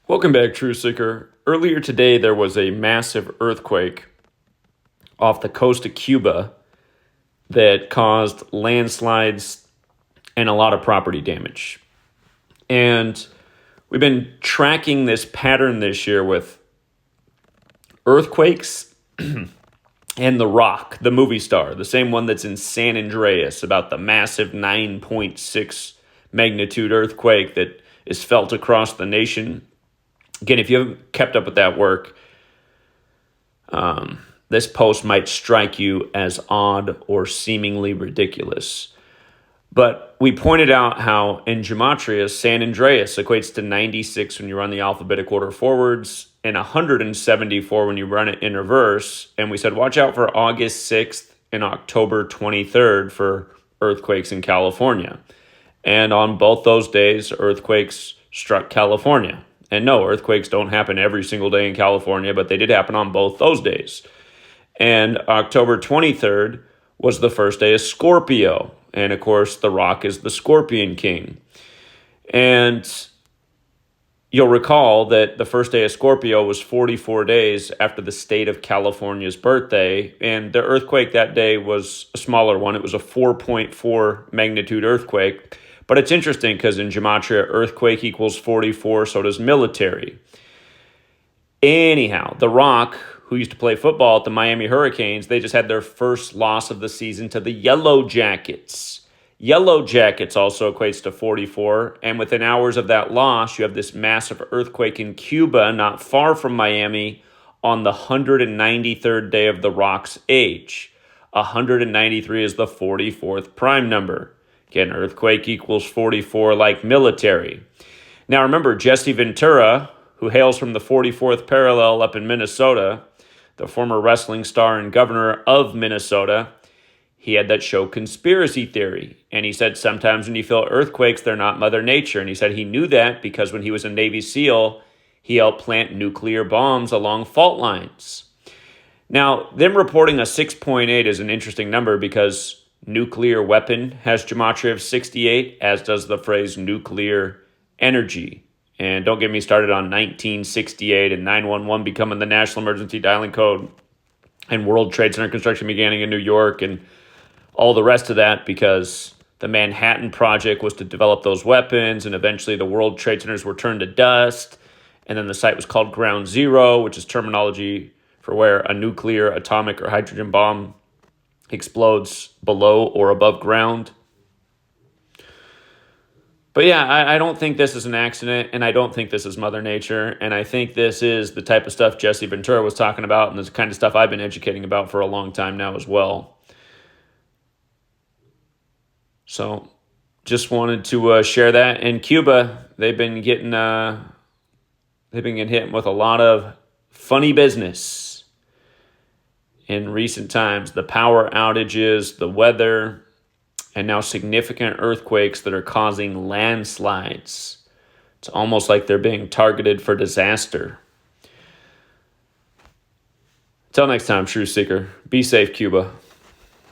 Welcome back, True Seeker. Earlier today, there was a massive earthquake off the coast of Cuba that caused landslides and a lot of property damage. And we've been tracking this pattern this year with earthquakes and The Rock, the movie star, the same one that's in San Andreas, about the massive 9.6 magnitude earthquake that is felt across the nation. Again, if you haven't kept up with that work, this post might strike you as odd or seemingly ridiculous. But we pointed out how in Gematria, San Andreas equates to 96 when you run the alphabetic order forwards and 174 when you run it in reverse. And we said, watch out for August 6th and October 23rd for earthquakes in California. And on both those days, earthquakes struck California. And no, earthquakes don't happen every single day in California, but they did happen on both those days. And October 23rd was the first day of Scorpio. And of course, The Rock is the Scorpion King. And you'll recall that the first day of Scorpio was 44 days after the state of California's birthday. And the earthquake that day was a smaller one. It was a 4.4 magnitude earthquake. But it's interesting because in Gematria, earthquake equals 44, so does military. Anyhow, The Rock, who used to play football at the Miami Hurricanes, they just had their first loss of the season to the Yellow Jackets. Yellow Jackets also equates to 44, and within hours of that loss, you have this massive earthquake in Cuba, not far from Miami, on the 193rd day of The Rock's age. 193 is the 44th prime number. Again, earthquake equals 44 like military. Now remember, Jesse Ventura, who hails from the 44th parallel up in Minnesota, the former wrestling star and governor of Minnesota, he had that show Conspiracy Theory. And he said sometimes when you feel earthquakes, they're not Mother Nature. And he said he knew that because when he was a Navy SEAL, he helped plant nuclear bombs along fault lines. Now, them reporting a 6.8 is an interesting number because nuclear weapon has gematria of 68, as does the phrase nuclear energy. And don't get me started on 1968 and 911 becoming the national emergency dialing code and World Trade Center construction beginning in New York and all the rest of that, because the Manhattan Project was to develop those weapons and eventually the World Trade Centers were turned to dust. And then the site was called Ground Zero, which is terminology for where a nuclear, atomic, or hydrogen bomb explodes below or above ground. But yeah, I don't think this is an accident, and I don't think this is Mother Nature, and I think this is the type of stuff Jesse Ventura was talking about, and this kind of stuff I've been educating about for a long time now as well. So just wanted to share that. In Cuba, they've been getting hit with a lot of funny business in recent times. The power outages, the weather, and now significant earthquakes that are causing landslides. It's almost like they're being targeted for disaster. Until next time, True Seeker, be safe, Cuba.